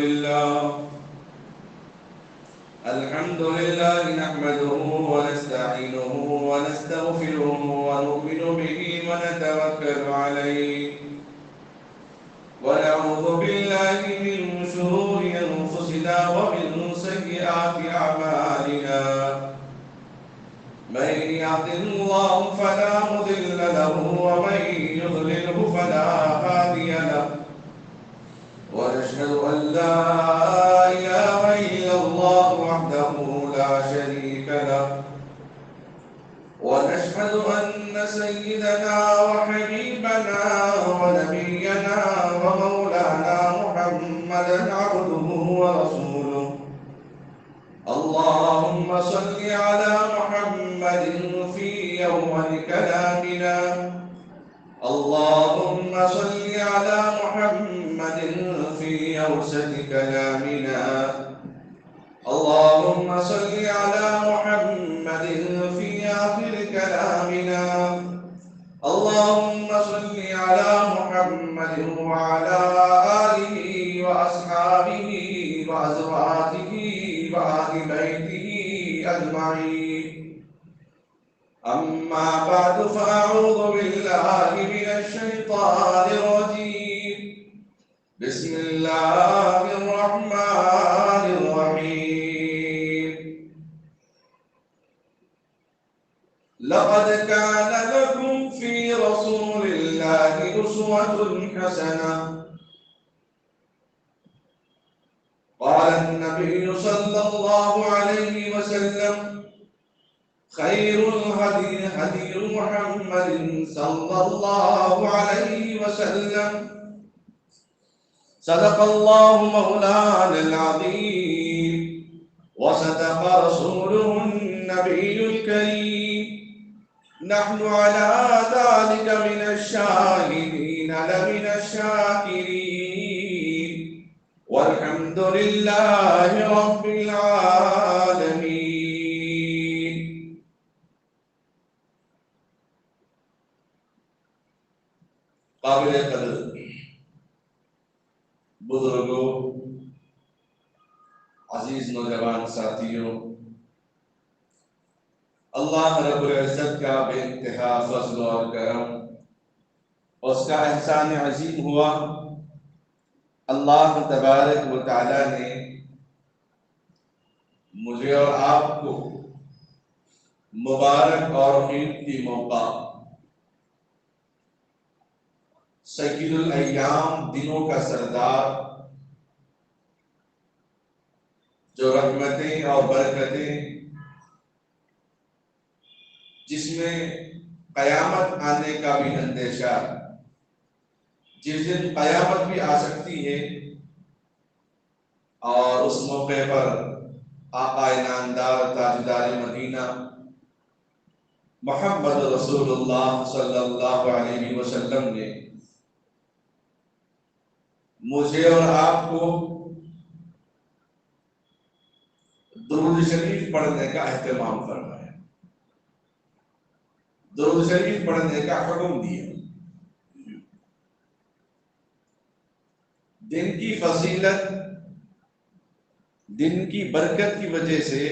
لله نحمده ونستعينه ونستغفره ونؤمن به ونتوكل عليه ونعوذ بالله من شرور أنفسنا ومن سيئات أعمالنا من يهده الله فلا مضل له ومن يضلله فلا هادي له ونشهد أن لا إله إلا الله وحده لا شريك له ونشهد أن سيدنا وحبيبنا ونبينا ومولانا محمدا عبده ورسوله اللهم صل على محمد في أول كلامنا اللهم صل على محمد في أوسط كلامنا اللهم صل على محمد في آخر كلامنا اللهم صل على محمد وعلى آله وأصحابه وأزواجه وأهل بيته أجمعين أما بعد فأعوذ بالله من الشيطان الرجيم بسم الله الرحمن الرحيم لقد كان لكم في رسول الله أسوة حسنة قال النبي صلى الله عليه وسلم خير الهدي هدي محمد صلى الله عليه وسلم صدق الله مولانا العظيم وصدق رسوله النبي الكريم نحن على ذلك من الشاهدين لمن الشاكرين والحمد لله رب العالمين. قابل قدر بزرگوں، عزیز نوجوان ساتھیوں، اللہ رب العزت کا بے انتہا فضل اور کرم، اس کا احسان عظیم ہوا. اللہ تبارک و تعالی نے مجھے اور آپ کو مبارک اور قیمتی موقع، سید الایام، دنوں کا سردار، جو رحمتیں اور برکتیں، جس میں قیامت آنے کا بھی اندیشہ، جس دن قیامت بھی آ سکتی ہے، اور اس موقع پر آقا انعامدار تاجدار مدینہ محمد رسول اللہ صلی اللہ علیہ وسلم نے مجھے اور آپ کو درود شریف پڑھنے کا اہتمام فرمایا، درود شریف پڑھنے کا حکم دیا. دن کی فضیلت، دن کی برکت کی وجہ سے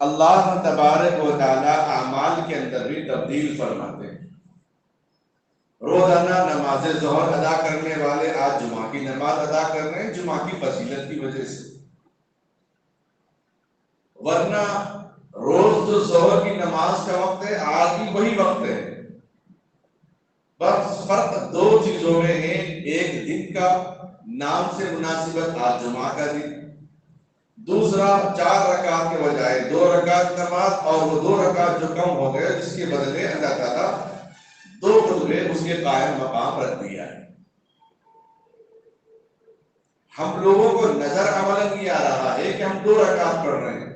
اللہ تبارک و تعالی اعمال کے اندر بھی تبدیل فرماتے ہیں. روزانہ نماز ظہر ادا کرنے والے آج جمعہ کی نماز ادا کر رہے ہیں، جمعہ کی فضیلت کی وجہ سے. ورنہ روز جو ظہر کی نماز کا وقت ہے، آج بھی وہی وقت ہے، بس فرق دو چیزوں میں ہے. ایک دن کا نام سے مناسبت، آج جمعہ کا دن. دوسرا 4 رکعت کے بجائے 2 رکعت نماز، اور وہ 2 رکعت جو کم ہو گئے جس کے بدلے اللہ تعالیٰ 2 خطبے اس کے قائم مقام رکھ دیا ہے. ہم لوگوں کو نظر عمل نہیں آ رہا ہے کہ ہم 2 رکعت پڑھ رہے ہیں،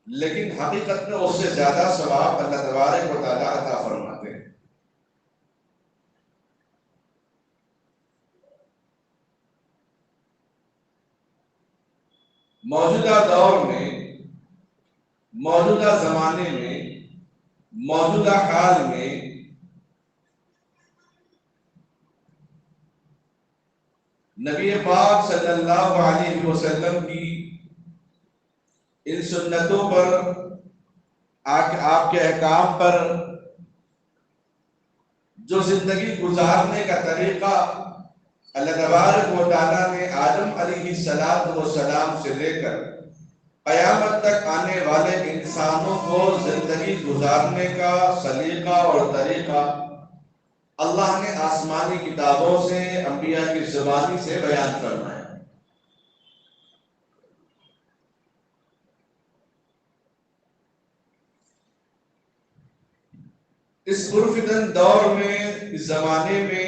لیکن حقیقت میں اس سے زیادہ ثواب اللہ تبارک و تعالیٰ عطا فرماتے ہیں. موجودہ دور میں، موجودہ زمانے میں، موجودہ حال میں نبی پاک صلی اللہ علیہ وسلم کی ان سنتوں پر، آپ کے احکام پر، جو زندگی گزارنے کا طریقہ اللہ تبارک و تعالیٰ نے آدم علیہ السلام سے لے کر قیامت تک آنے والے انسانوں کو زندگی گزارنے کا سلیقہ اور طریقہ اللہ نے آسمانی کتابوں سے، انبیاء کی زبانی سے بیان فرمایا۔ اس پرفتن دور میں، اس زمانے میں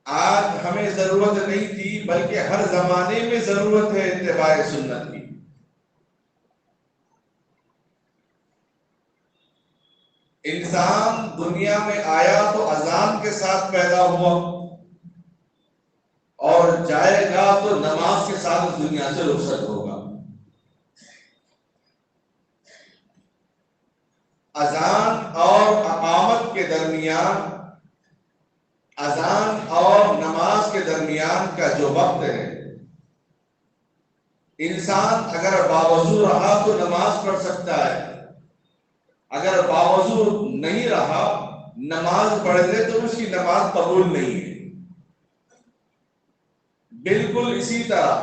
آج ہمیں ضرورت نہیں تھی، بلکہ ہر زمانے میں ضرورت ہے اتباع سنت کی۔ انسان دنیا میں آیا تو اذان کے ساتھ پیدا ہوا اور جائے گا تو نماز کے ساتھ اس دنیا سے رخصت ہوگا۔ اذان اور اقامت کے درمیان، اذان اور نماز کے درمیان کا جو وقت ہے، انسان اگر باوضو رہا تو نماز پڑھ سکتا ہے، اگر باوضو نہیں رہا نماز پڑھ لے تو اس کی نماز قبول نہیں ہے۔ بالکل اسی طرح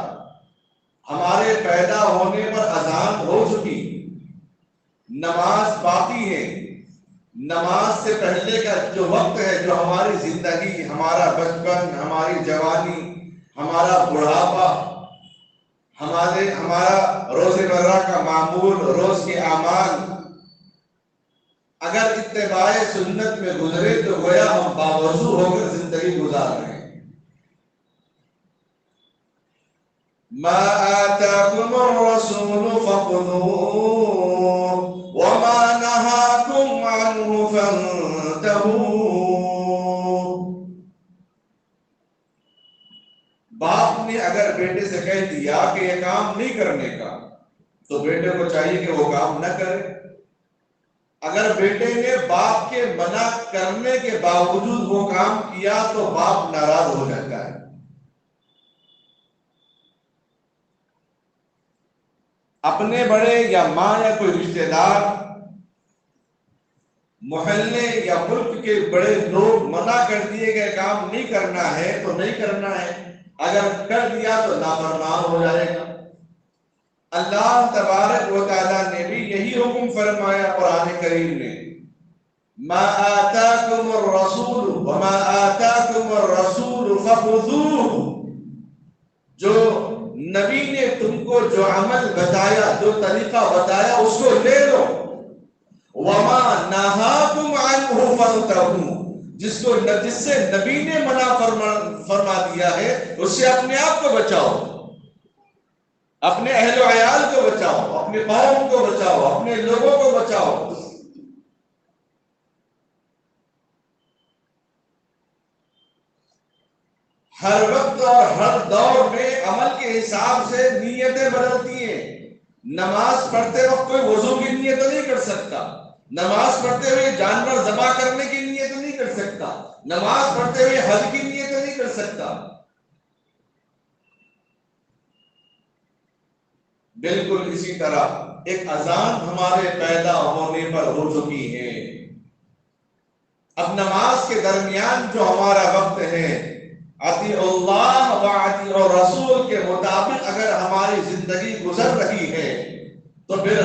ہمارے پیدا ہونے پر اذان ہو چکی، نماز باقی ہے۔ نماز سے پہلے کا جو وقت ہے، جو ہماری زندگی، ہمارا بچپن، ہماری جوانی، ہمارا بڑھاپا، ہمارا روزمرہ کا معمول، روز کے اعمال اگر اتباع سنت میں گزرے تو گویا ہم باوضو ہو کر زندگی گزار رہے ہیں۔ ما آتاكم الرسول فخذوه وما نهاكم عنه فانتهوا۔ باپ نے اگر بیٹے سے کہہ دیا کہ یہ کام نہیں کرنے کا تو بیٹے کو چاہیے کہ وہ کام نہ کرے۔ اگر بیٹے نے باپ کے منع کرنے کے باوجود وہ کام کیا تو باپ ناراض ہو جاتا ہے۔ اپنے بڑے یا ماں یا کوئی رشتہ دار، محلے یا ملک کے بڑے لوگ منع کر دیے گئے کام نہیں کرنا ہے تو نہیں کرنا ہے، اگر کر دیا تو نافرمان ہو جائے گا۔ اللہ تبارک و تعالیٰ نے بھی یہی حکم فرمایا قرآن کریم میں، ما آتاکم الرسول وما آتاکم الرسول فخذوه، جو نبی نے تم کو جو عمل بتایا، جو طریقہ بتایا اس کو لے لو، وما نہاکم عنہ فانتہوا، جس سے نبی نے منع فرما دیا ہے اس سے اپنے آپ کو بچاؤ، اپنے اہل و عیال کو بچاؤ، اپنے قوم کو بچاؤ، اپنے لوگوں کو بچاؤ۔ ہر وقت اور ہر دور میں عمل کے حساب سے نیتیں بدلتی ہیں۔ نماز پڑھتے وقت کوئی وضو کی نیت نہیں کر سکتا، نماز پڑھتے ہوئے جانور ذبح کرنے کی نیت نہیں کر سکتا، نماز پڑھتے ہوئے حج کی نیت نہیں کر سکتا۔ بالکل اسی طرح ایک اذان ہمارے پیدا ہونے پر ہو چکی ہے۔ اب نماز کے درمیان جو ہمارا وقت ہے، اطیع اللہ و اطیع الرسول کے مطابق اگر ہماری زندگی گزر رہی ہے تو پھر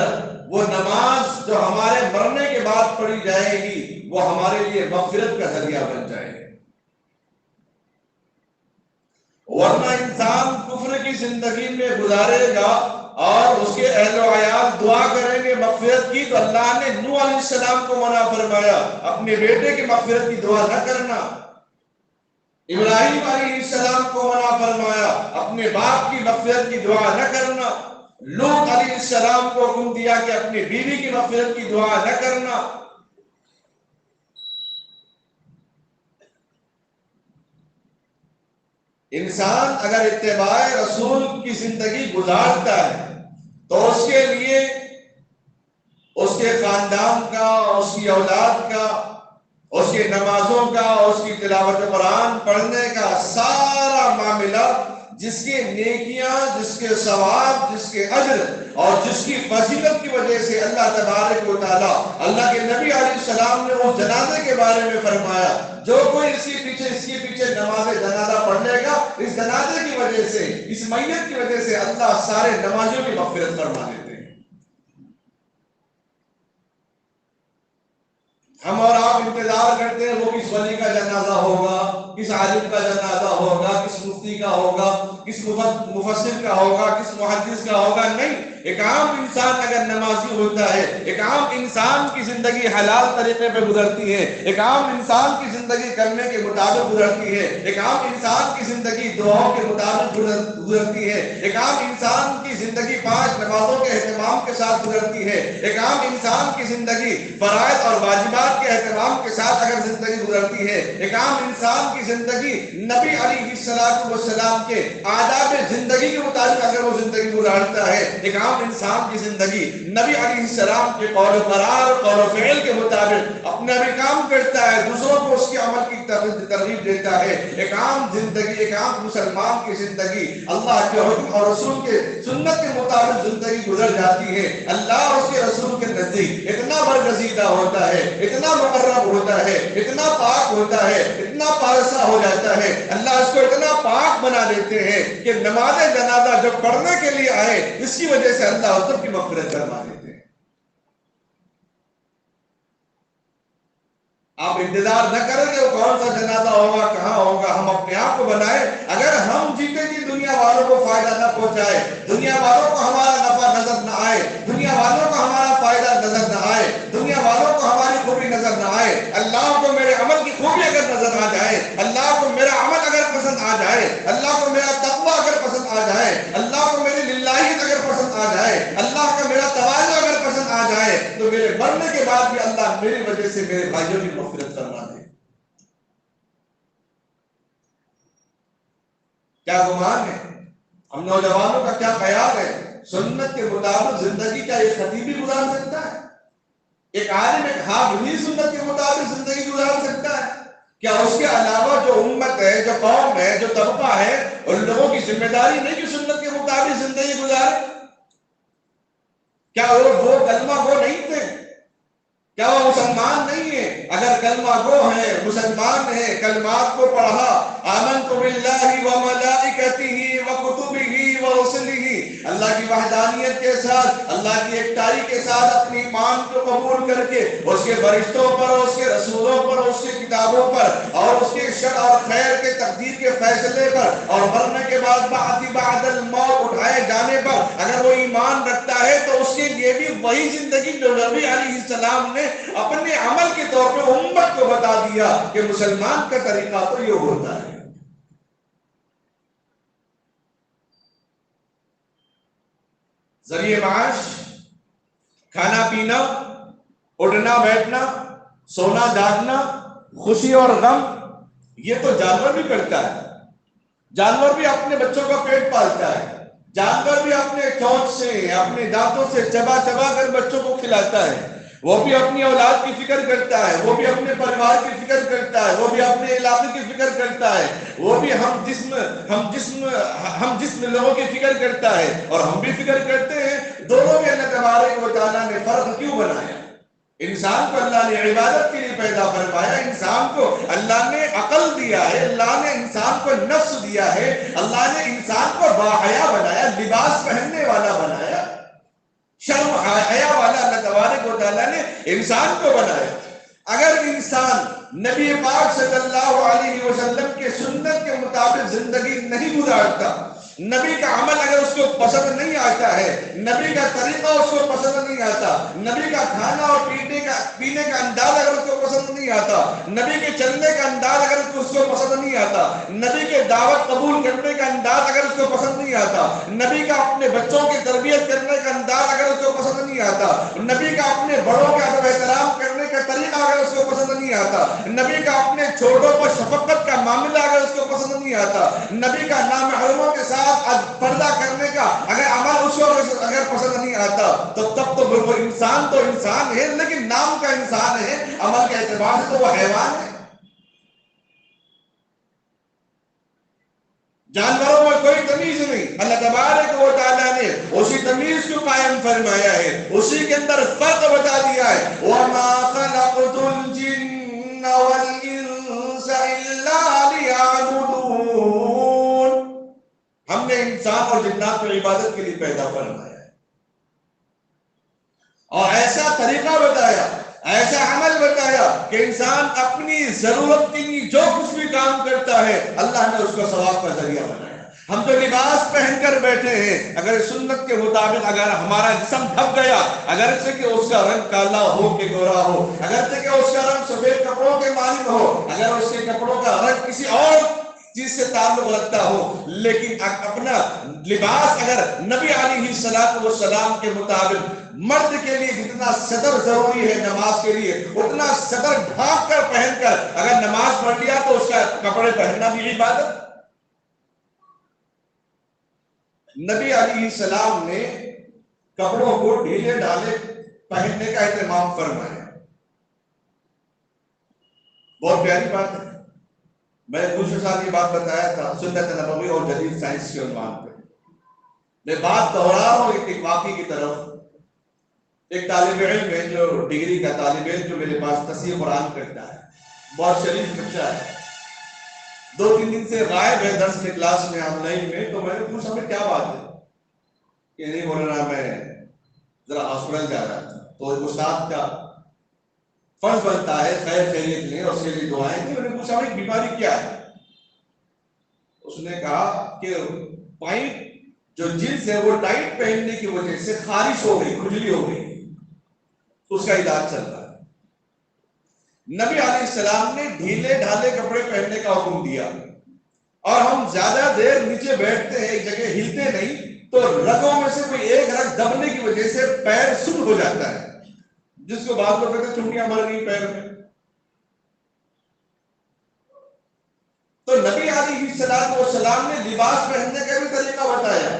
وہ نماز جو ہمارے مرنے کے بعد پڑھی جائے گی وہ ہمارے لیے مغفرت کا ذریعہ بن جائے گی۔ ورنہ انسان کفر کی زندگی میں گزارے گا اور اس کے اہل و عیال دعا کریں گے مغفرت کی، تو اللہ نے نوح علیہ السلام کو منع فرمایا اپنے بیٹے کی مغفرت کی دعا نہ کرنا، ابراہیم علیہ السلام کو منع فرمایا اپنے باپ کی مغفرت کی دعا نہ کرنا، لوط علیہ السلام کو حکم دیا کہ اپنی بیوی کی مغفرت کی دعا نہ کرنا۔ انسان اگر اتباع رسول کی زندگی گزارتا ہے تو اس کے لیے، اس کے خاندان کا، اس کی اولاد کا، اس کی نمازوں کا، اس کی تلاوت قرآن پڑھنے کا سارا معاملہ، جس کی نیکیاں، جس کے ثواب، جس کے اجر اور جس کی فضیلت کی وجہ سے اللہ تبارک و تعالیٰ، اللہ کے نبی علیہ السلام نے اس جنازے کے بارے میں فرمایا، جو کوئی اس کے پیچھے نماز جنازہ پڑھ لے گا، اس جنازے کی وجہ سے، اس میت کی وجہ سے اللہ سارے نمازیوں کی مغفرت فرما دیتے ہیں۔ ہم اور آپ انتظار کرتے ہیں وہ کس ولی کا جنازہ ہوگا، کس عالم کا جنازہ ہوگا، کس مفتی کا ہوگا، کس مفسر کا ہوگا، کس محدث کا ہوگا۔ نہیں، ایک عام انسان اگر نمازی ہوتا ہے، ایک عام انسان کی زندگی حلال طریقے پہ گزرتی ہے، ایک عام انسان کی زندگی کرنے کے مطابق گزرتی ہے، ایک عام انسان کی زندگی دعاؤں کے مطابق گزرتی ہے، ایک عام انسان کی زندگی 5 نمازوں کے اہتمام کے ساتھ گزرتی ہے، ایک عام انسان کی زندگی فرائض اور واجبات کے اہتمام کے ساتھ اگر زندگی گزرتی ہے، ایک عام انسان کی زندگی نبی علیہ السلام کے آداب زندگی کے مطابق اگر وہ زندگی گزارتا ہے، ایک عام انسان کی زندگی نبی علیہ السلام کے قول و قرار، قول و فعل کے مطابق اپنا بھی کام کرتا ہے، دوسروں کو اس کے عمل کی ترغیب دیتا ہے، ایک عام زندگی، ایک عام مسلمان کی زندگی اللہ کے حکم اور رسول کے سنت کے مطابق زندگی گزر جاتی ہے، اللہ اور اس کے رسول کے نزدیک اتنا برگزیدہ ہوتا ہے، اتنا مقرب ہوتا ہے، اتنا پاک ہوتا ہے، اتنا پارسا ہو جاتا ہے، اللہ اس کو اتنا پاک بنا دیتے ہیں کہ نماز جنازہ جو پڑھنے کے لیے آئے، اس کی وجہ سے اللہ اس کی مغفرت فرما دیتے ہیں۔ آپ انتظار نہ کریں کہ وہ کون سا جنازہ ہوگا، کہاں ہوگا، ہم اپنے آپ کو بنائیں۔ اگر ہم جیتے جی دنیا والوں کو فائدہ نہ پہنچائے، دنیا والوں کو ہمارا نفع نظر نہ آئے، دنیا والوں کو ہمارا فائدہ نظر نہ آئے، دنیا والوں کو ہماری خوبی نظر نہ آئے، اللہ کو میرے عمل کی خوبی اگر نظر آ جائے، اللہ کو میرا عمل اگر پسند آ جائے، اللہ کو میرا تقوی اگر پسند آ جائے، اللہ کو میری للہیت اگر پسند آ جائے، اللہ کا میرا تواضع اگر پسند آ جائے، تو میرے مرنے کے بعد بھی اللہ میری وجہ سے میرے بھائیوں کی مغفرت فرما دے۔ کیا گمان ہے؟ ہم نوجوانوں کا کیا خیال ہے؟ سنت کے مطابق زندگی کا ایک خطیب بھی گزار سکتا ہے؟ ایک عالم، ایک حافظ بھی سنت کے مطابق زندگی گزار سکتا ہے؟ کیا اس کے علاوہ جو امت ہے، جو قوم ہے، جو طبقہ ہے، ان لوگوں کی ذمہ داری نہیں کہ سنت کے مطابق زندگی گزارے؟ کیا وہ کلمہ گو نہیں تھے؟ کیا وہ مسلمان نہیں ہے؟ اگر کلمہ گو ہے، مسلمان ہے، کلمات کو پڑھا، آمنت باللہ وملائکتہ وکتبہ ورسلہ، اللہ کی وحدانیت کے ساتھ، اللہ کی ایکتائی کے ساتھ اپنی ایمان کو قبول کر کے اس کے فرشتوں پر، اس کے رسولوں پر، اس کی کتابوں پر اور اس کے شر اور خیر کے تقدیر کے فیصلے پر اور مرنے کے بعد بعد الموت اٹھائے جانے پر اگر وہ ایمان رکھتا ہے، تو اس کے لیے بھی وہی زندگی جو نبی علیہ السلام نے اپنے عمل کے طور پہ امت کو بتا دیا کہ مسلمان کا طریقہ تو یہ ہوتا ہے۔ ذریعہ معاش، کھانا پینا، اٹھنا بیٹھنا، سونا جاگنا، خوشی اور غم، یہ تو جانور بھی کرتا ہے۔ جانور بھی اپنے بچوں کا پیٹ پالتا ہے، جانور بھی اپنے چونچ سے، اپنے دانتوں سے چبا چبا کر بچوں کو کھلاتا ہے، وہ بھی اپنی اولاد کی فکر کرتا ہے، وہ بھی اپنے پریوار کی فکر کرتا ہے، وہ بھی اپنے علاقے کی فکر کرتا ہے، وہ بھی ہم جسم لوگوں کی فکر کرتا ہے، اور ہم بھی فکر کرتے ہیں۔ دونوں میں اللہ تبارک و تعالیٰ نے فرق کیوں بنایا؟ انسان کو اللہ نے عبادت کے لیے پیدا فرمایا، انسان کو اللہ نے عقل دیا ہے، اللہ نے انسان کو نفس دیا ہے، اللہ نے انسان کو باحیا بنایا، لباس پہننے والا بنایا، شرم حیا والا اللہ تبارک و تعالیٰ نے انسان کو بنایا۔ اگر انسان نبی پاک صلی اللہ علیہ وسلم کے سنت کے مطابق زندگی نہیں گزارتا، نبی کا عمل اگر اس کو پسند نہیں آتا ہے، نبی کا طریقہ اس کو پسند نہیں آتا، نبی کا کھانا اور پینے کا انداز اگر اس کو پسند نہیں آتا، نبی کے چلنے کا انداز اگر اس کو پسند نہیں آتا، نبی کے دعوت قبول کرنے کا انداز اگر اس کو پسند نہیں آتا، نبی کا اپنے بچوں کی تربیت کرنے کا انداز اگر اس کو پسند نہیں آتا، نبی کا اپنے بڑوں کا ادب احترام کرنے کا طریقہ اگر اس کو پسند نہیں آتا، نبی کا اپنے چھوٹوں پر شفقت کا معاملہ اگر اس کو پسند نہیں آتا، نبی کا نامحرموں کے ساتھ پردہ کرنے کا اگر عمل اس کو اگر پسند نہیں آتا، تو تب تو وہ انسان انسان ہے لیکن نام کا انسان ہے، عمل کے اعتبار سے تو وہ حیوان ہے۔ جانوروں میں کوئی تمیز نہیں، اللہ تبارک و تعالیٰ نے اسی تمیز کو قائم فرمایا ہے، اسی کے اندر فرق بتا دیا ہے۔ وَمَا خَلَقْتُ الْجِنَّ وَالْإِنسَ إِلَّا لِيَعْبُدُونَ، ہم نے انسان اور جنات کو عبادت کے لیے پیدا فرمایا ہے، اور ایسا طریقہ بتایا، ایسا عمل بتایا کہ انسان اپنی ضرورت کے لیے جو کچھ بھی کام کرتا ہے اللہ نے اس کو ثواب کا ذریعہ بنایا۔ ہم جو لباس پہن کر بیٹھے ہیں، اگر سنت کے مطابق اگر ہمارا جسم ڈھک گیا، اگرچہ کہ اس کا رنگ کالا ہو کہ گورا ہو، اگرچہ کہ اس کا رنگ سفید کپڑوں کے مانند ہو، اگر اس کے کپڑوں کا رنگ کسی اور چیز سے تعلق رکھتا ہو، لیکن اپنا لباس اگر نبی علیہ السلام کے مطابق مرد کے لیے جتنا صدر ضروری ہے نماز کے لیے، اتنا صدر ڈھانپ کر پہن کر اگر نماز پڑھ لیا تو اس کا کپڑے پہننا بھی عبادت۔ نبی علیہ السلام نے کپڑوں کو ڈھیلے ڈھالے پہننے کا اہتمام فرمایا، بہت پیاری بات ہے۔ میں نے دوسرے سال یہ بات بتایا تھا سنت نبوی اور جدید سائنس کے عنوان پہ۔ میں بات دوہرا رہا ہوں ایک واقعے کی طرف۔ ایک طالب علم ہے جو ڈگری کا طالب علم جو میرے پاس تفسیر قرآن کرتا ہے، بہت شریف بچہ ہے، 2-3 دن سے غائب ہے درس کے کلاس میں آن لائن میں۔ تو میں نے پوچھا میں کیا بات ہے کہ نہیں بول رہا، میں ذرا ہاسپٹل جا رہا تھا، تو استاد کا فرض بنتا ہے خیر خیریت لیں اور اس کے لیے دعائیں تھی۔ میں نے پوچھا بھائی بیماری کیا ہے؟ اس نے کہا کہ پائپ جو جنس ہے وہ ٹائٹ پہننے کی وجہ سے خارش ہو گئی، کھجلی ہو گئی، اس کا علاج چل رہا ہے۔ نبی علیہ السلام نے ڈھیلے ڈھالے کپڑے پہننے کا حکم دیا، اور ہم زیادہ دیر نیچے بیٹھتے ہیں ایک جگہ ہلتے نہیں تو رگوں میں سے کوئی ایک رگ دبنے کی وجہ سے پیر سن ہو جاتا ہے، جس کو بعض لوگ کہتے ہیں چونٹیاں مر گئی پیر میں۔ تو نبی علیہ السلام نے لباس پہننے کا بھی طریقہ بتایا۔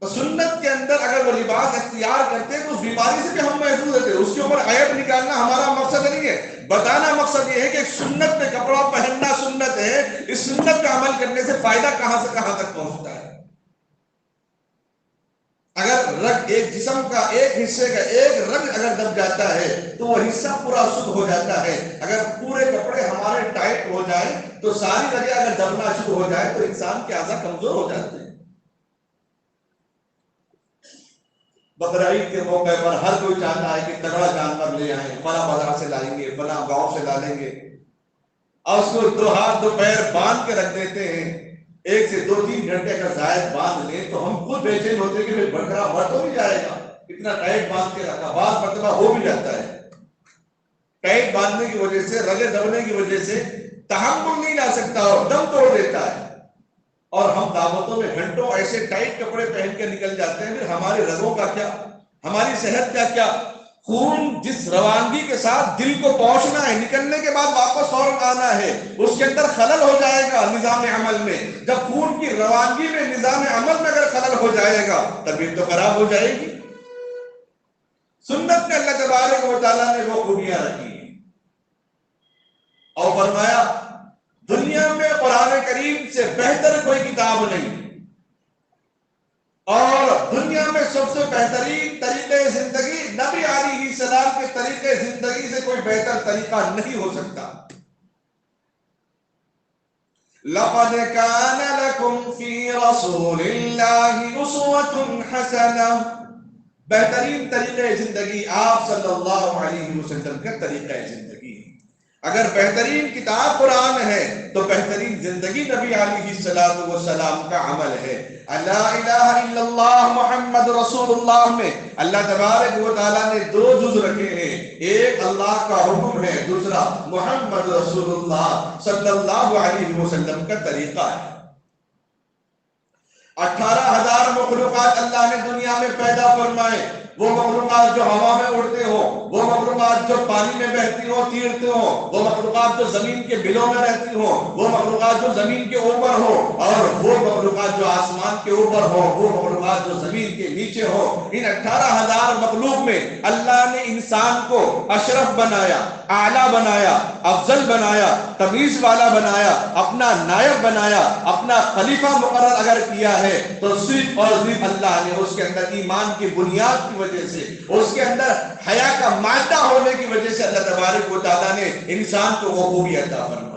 تو سنت کے اندر اگر وہ لباس اختیار کرتے ہیں تو اس بیماری سے بھی ہم محفوظ ہوتے ہیں۔ اس کے اوپر عیب نکالنا ہمارا مقصد نہیں ہے، بتانا مقصد یہ ہے کہ سنت میں کپڑا پہننا سنت ہے، اس سنت کا عمل کرنے سے فائدہ کہاں سے کہاں تک پہنچتا ہے۔ اگر رگ ایک جسم کا ایک حصے کا ایک رگ اگر دب جاتا ہے تو وہ حصہ پورا سود ہو جاتا ہے۔ اگر پورے کپڑے ہمارے ٹائٹ ہو جائیں تو ساری جگہ اگر دبنا شروع ہو جائے تو انسان کے اعضاء کمزور ہو جاتے ہیں۔ بقرعید کے موقع پر ہر کوئی چاہتا ہے کہ تگڑا جانور لے آئیں، فلاں بازار سے لائیں گے، فلاں گاؤں سے لا لیں گے، اور اس کو 2 ہاتھ 2 پیر باندھ کے رکھ دیتے ہیں۔ 1 سے 2-3 گھنٹے کا زائد باندھ لیں تو ہم خود بے چین ہوتے ہیں کہ بکرا مر تو نہیں جائے گا، اتنا ٹائٹ باندھ کے رکھا۔ بعض مرتبہ ہو بھی جاتا ہے، ٹائٹ باندھنے کی وجہ سے رگیں دبنے کی وجہ سے تحمل نہیں لا سکتا اور دم توڑ دیتا ہے، اور ہم دعوتوں میں گھنٹوں ایسے ٹائٹ کپڑے پہن کے نکل جاتے ہیں۔ پھر ہمارے رگوں کا کیا، ہماری صحت کا کیا؟ خون جس روانگی کے ساتھ دل کو پہنچنا ہے، نکلنے کے بعد واپس فوراً آنا ہے، اس کے اندر خلل ہو جائے گا نظام عمل میں۔ جب خون کی روانگی میں نظام عمل میں اگر خلل ہو جائے گا طبیعت تو خراب ہو جائے گی۔ سنت میں اللہ تبارک و تعالیٰ نے وہ خوبیاں رکھی ہیں، اور فرمایا دنیا میں قرآن کریم سے بہتر کوئی کتاب نہیں، اور دنیا میں سب سے بہترین طریقے زندگی نبی علیہ السلام کے طریقے زندگی سے کوئی بہتر طریقہ نہیں ہو سکتا۔ لَقَدْ كَانَ لَكُمْ فِي رَسُولِ اللَّهِ أُسْوَةٌ حَسَنَةٌ، بہترین طریقے زندگی آپ صلی اللہ علیہ وسلم کا طریقہ زندگی ہے۔ اگر بہترین کتاب قرآن ہے تو بہترین زندگی نبی علیہ السلام کا عمل ہے۔ لا الہ الا اللہ محمد رسول اللہ میں اللہ تبارک و تعالیٰ نے 2 جز رکھے ہیں، ایک اللہ کا حکم ہے، دوسرا محمد رسول اللہ صلی اللہ علیہ وسلم کا طریقہ ہے۔ 18,000 مخلوقات اللہ نے دنیا میں پیدا فرمائے، وہ مخلوقات جو ہوا میں اڑتے ہو، وہ مخلوقات مخلوقات جو پانی میں بہتی ہوں تیرتی ہوں، وہ مخلوقات جو زمین کے بلوں میں رہتی ہوں، وہ مخلوقات جو زمین کے اوپر ہو، اور وہ مخلوقات جو آسمان کے اوپر ہو، وہ مخلوقات جو زمین کے نیچے ہو، ان 18,000 مخلوق میں اللہ نے انسان کو اشرف بنایا، اعلیٰ بنایا، افضل بنایا، تمیز والا بنایا، اپنا نائب بنایا، اپنا خلیفہ مقرر اگر کیا ہے تو صرف اور صرف اللہ نے اس کے اندر ایمان کی بنیاد کی وجہ سے، اس کے اندر حیا کا مادہ ہونے کی وجہ سے اللہ تبارک و تعالیٰ نے انسان کو وہ خوبی عطا فرمائی۔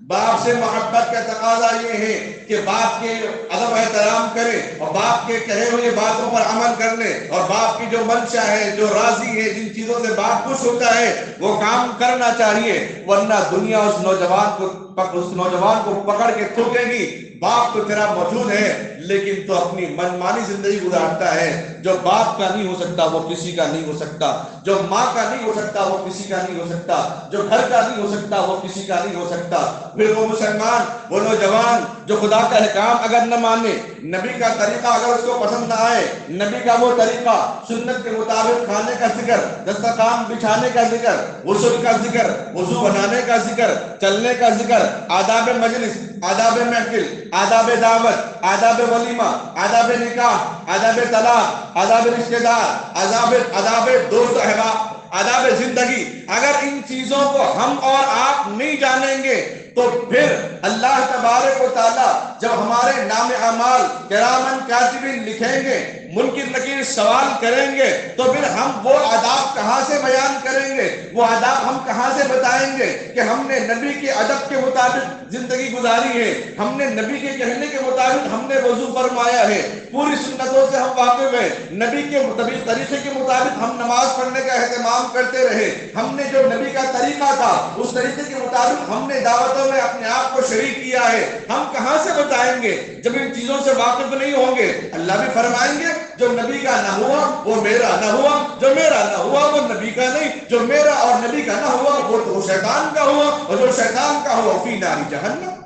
باپ سے محبت کا تقاضا یہ ہے کہ باپ کے ادب احترام کرے اور باپ کے کہے ہوئے باتوں پر عمل کر لے، اور باپ کی جو منشا ہے، جو راضی ہے، جن چیزوں سے باپ خوش ہوتا ہے وہ کام کرنا چاہیے، ورنہ دنیا اس نوجوان کو پکڑ کے تھوکے گی۔ باپ تو تیرا موجود ہے لیکن تو اپنی منمانی زندگی گزارتا ہے۔ جو باپ کا نہیں ہو سکتا وہ کسی کا نہیں ہو سکتا، جو ماں کا نہیں ہو سکتا وہ کسی کا نہیں ہو سکتا، جو گھر کا نہیں ہو سکتا وہ کسی کا نہیں ہو سکتا۔ پھر وہ مسلمان، وہ نوجوان جو خدا کا احکام اگر نہ مانے، نبی کا طریقہ اگر اس کو پسند نہ آئے، نبی کا وہ طریقہ، سنت کے مطابق کھانے کا ذکر، دسترخوان بچھانے کا ذکر، غسل کا ذکر، وضو بنانے کا ذکر، چلنے کا ذکر، آداب مجلس، آداب محفل، آداب دعوت، آداب ولیمہ، آداب نکاح، آداب طلاق، آداب رشتہ دار، آداب دوست احباب، آداب زندگی، اگر ان چیزوں کو ہم اور آپ نہیں جانیں گے تو پھر اللہ تبارک و تعالی جب ہمارے نام اعمال کرامن کاتبین لکھیں گے، منکر نکیر سوال کریں گے، تو پھر ہم وہ آداب کہاں سے بیان کریں گے، وہ آداب ہم کہاں سے بتائیں گے کہ ہم نے نبی کے ادب کے مطابق زندگی گزاری ہے، ہم نے نبی کے کہنے کے مطابق ہم نے وضو فرمایا ہے، پوری سنتوں سے ہم واقف ہیں، نبی کے طریقے کے مطابق ہم نماز پڑھنے کا اہتمام کرتے رہے، ہم نے جو نبی کا طریقہ تھا اس طریقے کے مطابق ہم نے دعوتوں میں اپنے آپ کو شریک کیا ہے، ہم کہاں سے بتائیں گے جب ان چیزوں سے واقف نہیں ہوں گے؟ اللہ بھی فرمائیں گے جو نبی کا نہ ہوا وہ میرا نہ ہوا، جو میرا نہ ہوا وہ نبی کا نہیں، جو میرا اور نبی کا نہ ہوا وہ تو شیطان کا ہوا، اور جو شیطان کا ہوا فی نار جہنم۔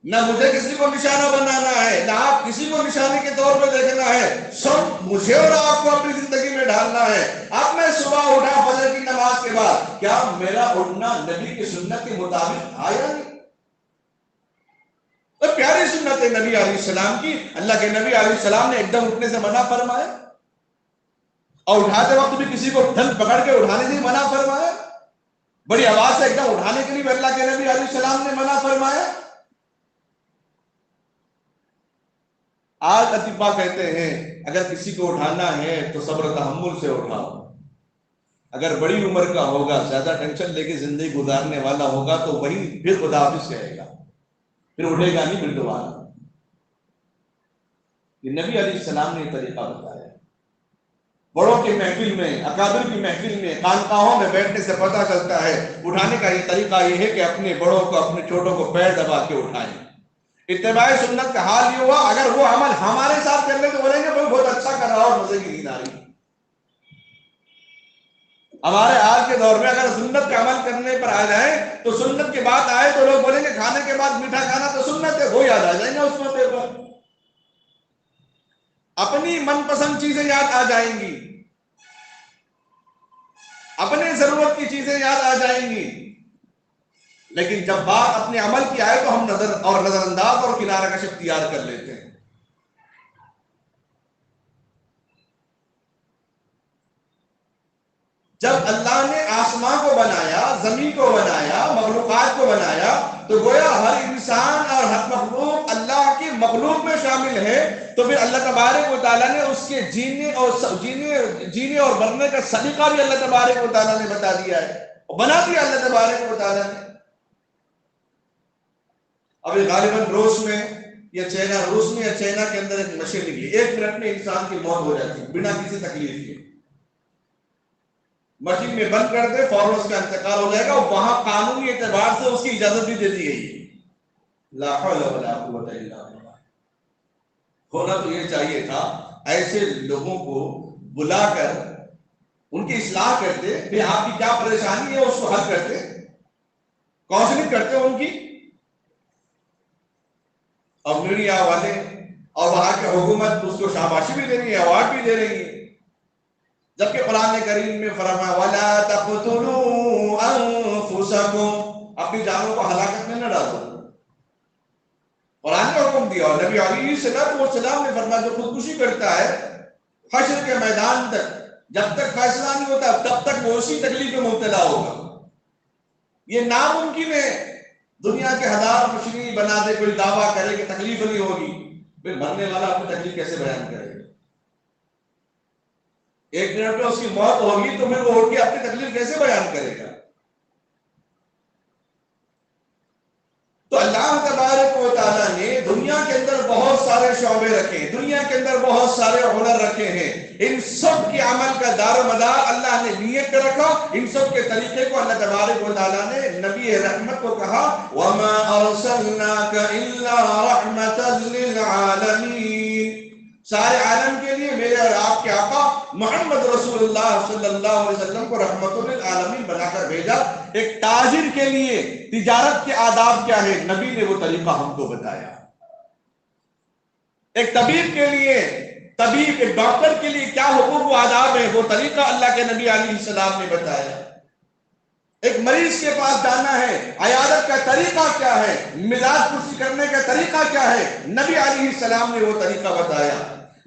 نہ مجھے کسی کو نشانہ بنانا ہے، نہ آپ کسی کو نشانے کے طور پہ دیکھنا ہے، سب مجھے اور آپ کو اپنی زندگی میں ڈالنا ہے۔ اب میں صبح اٹھا فجر کی نماز کے بعد، کیا میرا اٹھنا نبی کی سنت کے مطابق آیا نہیں؟ تو پیاری سنت ہے نبی علیہ السلام کی، اللہ کے نبی علیہ السلام نے ایک دم اٹھنے سے منع فرمایا، اور اٹھاتے وقت بھی کسی کو ڈھل پکڑ کے اٹھانے سے منع فرمایا، بڑی آواز سے ایک دم اٹھانے کے لیے بھی اللہ کے نبی علیہ السلام نے منع فرمایا۔ آج اطباء کہتے ہیں اگر کسی کو اٹھانا ہے تو صبر و تحمل سے اٹھاؤ، اگر بڑی عمر کا ہوگا، زیادہ ٹینشن لے کے زندگی گزارنے والا ہوگا تو وہی پھر خدا حافظ کہے گا، پھر اٹھے گا نہیں پھر دوبارہ۔ یہ نبی علیہ السلام نے یہ طریقہ بتایا۔ بڑوں کی محفل میں، اکابر کی محفل میں، خانقاہوں میں بیٹھنے سے پتہ چلتا ہے اٹھانے کا یہ طریقہ یہ ہے کہ اپنے بڑوں کو، اپنے چھوٹوں کو پیر دبا کے اٹھائیں۔ اتباع سنت کا حال یہ ہوا، اگر وہ عمل ہمارے ساتھ کر لیں تو بولیں گے بھائی بہت اچھا کر رہا اور مزے کی نیند آ رہی۔ ہمارے آج کے دور میں اگر سنت کا عمل کرنے پر آ جائیں تو سنت کی بات آئے تو لوگ بولیں گے کھانے کے بعد میٹھا کھانا تو سنت ہے، وہ یاد آ جائیں گے اس موقع پر، اپنی من پسند چیزیں یاد آ جائیں گی، اپنے ضرورت کی چیزیں یاد آ جائیں گی، لیکن جب بات اپنے عمل کی آئے تو ہم نظر انداز اور کنارہ کش اختیار کر لیتے ہیں۔ جب اللہ نے آسمان کو بنایا، زمین کو بنایا، مخلوقات کو بنایا، تو گویا ہر انسان اور ہر مخلوق اللہ کی مخلوق میں شامل ہے، تو پھر اللہ تبارک و تعالیٰ نے اس کے جینے اور مرنے کا سلیقہ بھی اللہ تبارک و تعالیٰ نے بتا دیا ہے، بنا دیا اللہ تبارک و تعالیٰ نے۔ ابھی غالباً روس میں یا چائنا کے اندر ایک مشین نکلی، 1 منٹ میں انسان کی موت ہو جاتی ہے بنا کسی تکلیف کے، مشین میں بند کر دے فوراً اس کا انتقال ہو جائے گا، اور وہاں قانونی اعتبار سے اس کی اجازت بھی دے دی گئی ہے۔ لا حول ولا قوت الا باللہ۔ ہونا تو یہ چاہیے تھا ایسے لوگوں کو بلا کر ان کی اصلاح کرتے، پھر آپ کی کیا پریشانی ہے اس کو حل کرتے، کاؤنسلنگ کرتے ان کی۔ اور میڈیا والے اور وہاں کی حکومت اس کو شاباشی بھی دے رہی ہے، ایوارڈ بھی دے رہی ہے، جبکہ قرآن کریم میں فرمایا وَلَا تَقْتُلُوا أَنفُسَكُمْ، اپنی جانوں کو ہلاکت میں نہ ڈالو، قرآن نے حکم دیا۔ اور نبی علیہ السلام نے فرمایا جو خودکشی کرتا ہے حشر کے میدان تک جب تک فیصلہ نہیں ہوتا تب تک وہ اسی تکلیف میں مبتلا ہوگا۔ یہ ناممکن ہے دنیا کے ہزار مشرعی بنا دے، کوئی دعویٰ کرے کہ تکلیف نہیں ہوگی، پھر مرنے والا اپنی تکلیف کیسے بیان کرے گا؟ ایک منٹ میں اس کی موت ہوگی تو پھر وہ اٹھ کے اپنی تکلیف کیسے بیان کرے گا؟ تو اللہ تبارک و تعالیٰ نے دنیا کے اندر بہت سارے شعبے رکھے ہیں، دنیا کے اندر بہت سارے ہنر رکھے ہیں، ان سب کے عمل کا دار و مدار اللہ نے نیت پہ رکھا، ان سب کے طریقے کو اللہ تبارک و تعالیٰ نے نبی رحمت کو کہا وَمَا أَرْسَلْنَاكَ إِلَّا رَحْمَةً لِّلْعَالَمِينَ، سارے عالم کے لیے میرے اور آپ کے آقا محمد رسول اللہ صلی اللہ علیہ وسلم کو رحمت للعالمین بنا کر بھیجا۔ ایک تاجر کے لیے تجارت کے آداب کیا ہے، نبی نے وہ طریقہ ہم کو بتایا۔ ایک طبیب کے لیے، ایک ڈاکٹر کے لیے کیا حقوق و آداب ہے، وہ طریقہ اللہ کے نبی علیہ السلام نے بتایا۔ ایک مریض کے پاس جانا ہے، عیادت کا طریقہ کیا ہے، مزاج پرسی کرنے کا طریقہ کیا ہے، نبی علیہ السلام نے وہ طریقہ بتایا۔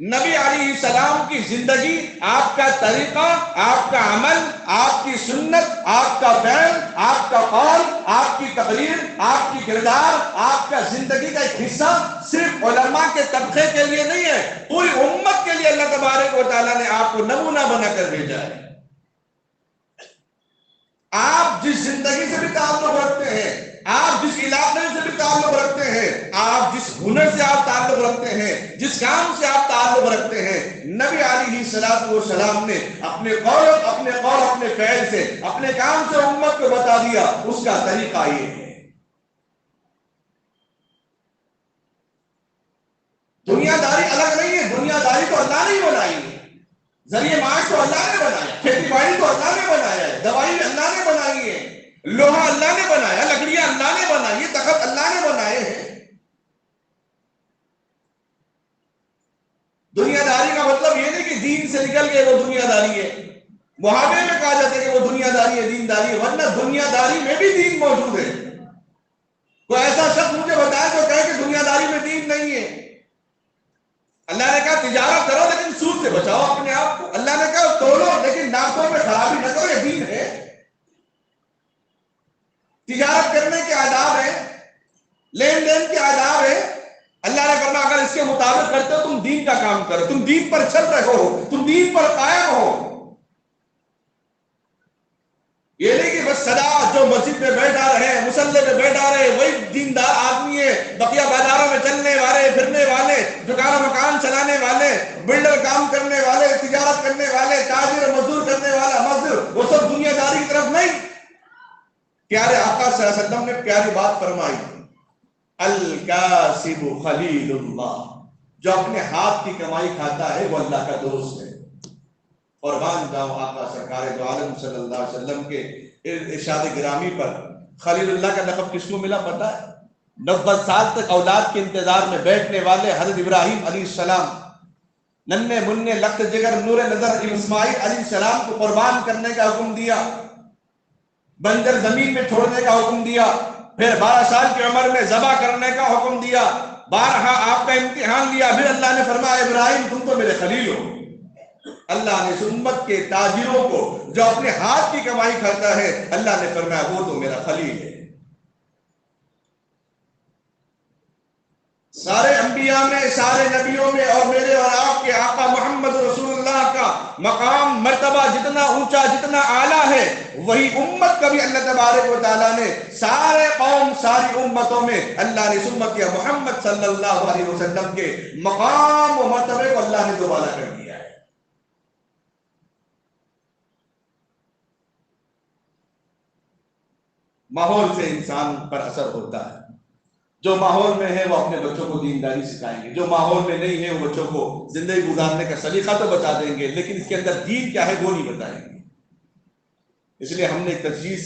نبی علیہ السلام کی زندگی، آپ کا طریقہ، آپ کا عمل، آپ کی سنت، آپ کا فعل، آپ کا قول، آپ کی تقریر، آپ کی کردار، آپ کا زندگی کا ایک حصہ صرف علماء کے طبقے کے لیے نہیں ہے، پوری امت کے لیے اللہ تبارک و تعالیٰ نے آپ کو نمونہ بنا کر بھیجا ہے۔ آپ جس زندگی سے بھی تعلق رکھتے ہیں، آپ جس علاقے سے بھی تعلق رکھتے ہیں، آپ جس ہنر سے آپ تعلق رکھتے ہیں، جس کام سے آپ تعلق رکھتے ہیں، نبی علیہ السلام نے اپنے اپنے فعل سے، اپنے کام سے امت کو بتا دیا اس کا طریقہ یہ ہے۔ دنیا داری الگ نہیں ہے، دنیا داری تو اللہ نے ہی بنائی ہے، ذریعہ معاش تو اللہ نے بنایا، کھیتی باڑی تو اللہ نے بنایا ہے، دوائی اللہ نے بنائی ہے، لوہا اللہ نے بنایا، لکڑیاں اللہ نے بنائی ہے، تخت اللہ نے بنائے ہیں۔ دنیا داری کا مطلب یہ نہیں کہ دین سے نکل کے وہ دنیا داری ہے، محاورے میں کہا جاتا ہے کہ وہ دنیا داری ہے، دین داری ہے، ورنہ دنیا داری میں بھی دین موجود ہے۔ کوئی ایسا شخص مجھے بتائے جو کہے کہ دنیا داری میں دین نہیں ہے۔ اللہ نے کہا تجارت کرو لیکن سود سے بچاؤ اپنے آپ کو، اللہ نے کہا تولو لیکن ناکوں میں خرابی نہ کرو، یہ دین ہے۔ تجارت کرنے کے آداب ہیں، لین دین کے آداب ہیں، اللہ نے فرمایا اگر اس کے مطابق کرتے ہو تم دین کا کام کرو، تم دین پر چل رہے ہو، تم دین پر قائم ہو۔ یہ نہیں کہ بس سدا جو مسجد میں بیٹھا رہے، مصلی پہ بیٹھا رہے وہی دیندار آدمی ہے، بقیہ بازاروں میں چلنے والے، پھرنے والے، دکان و مکان چلانے والے، بلڈر کام کرنے والے، تجارت کرنے والے، تاجر مزدور کرنے والا مزدور، وہ سب دنیا داری کی طرف نہیں۔ پیارے آقا صلی اللہ علیہ وسلم نے پیاری بات فرمائی، الکاسب خلیل اللہ، جو اپنے ہاتھ کی کمائی کھاتا ہے وہ اللہ کا دوست ہے۔ قربان جاؤں آقا سرکار دو عالم صلی اللہ علیہ وسلم کے ارشاد گرامی پر، خلیل اللہ کا لقب کس کو ملا پتہ ہے؟ 90 سال تک اولاد کے انتظار میں بیٹھنے والے حضرت ابراہیم علیہ السلام، ننھے منھے لخت جگر نور نظر اسماعیل علیہ السلام کو قربان کرنے کا حکم دیا، بنجر زمین میں چھوڑنے کا حکم دیا، پھر 12 سال کی عمر میں ذبح کرنے کا حکم دیا، بارہا آپ کا امتحان لیا، پھر اللہ نے فرمایا ابراہیم تم تو میرے خلیل ہو۔ اللہ نے اس امت کے تاجروں کو جو اپنے ہاتھ کی کمائی کھاتا ہے، اللہ نے فرمایا وہ تو میرا خلیل ہے۔ سارے انبیاء میں، سارے نبیوں میں اور میرے اور آپ کے آقا محمد رسول اللہ کا مقام مرتبہ جتنا اونچا، جتنا اعلیٰ ہے، وہی امت کا بھی اللہ تبارک و تعالیٰ نے سارے قوم، ساری امتوں میں اللہ نے اس امت یا محمد صلی اللہ علیہ وسلم کے مقام و مرتبے کو اللہ نے دوبارہ کر دیا ہے۔ ماحول سے انسان پر اثر ہوتا ہے، جو ماحول میں ہے وہ اپنے بچوں کو دینداری سکھائیں گے، جو ماحول میں نہیں ہے وہ بچوں کو زندگی گزارنے کا سلیقہ تو بتا دیں گے لیکن اس کے اندر دین کیا ہے وہ نہیں بتائیں گے۔ اس لیے ہم نے تجویز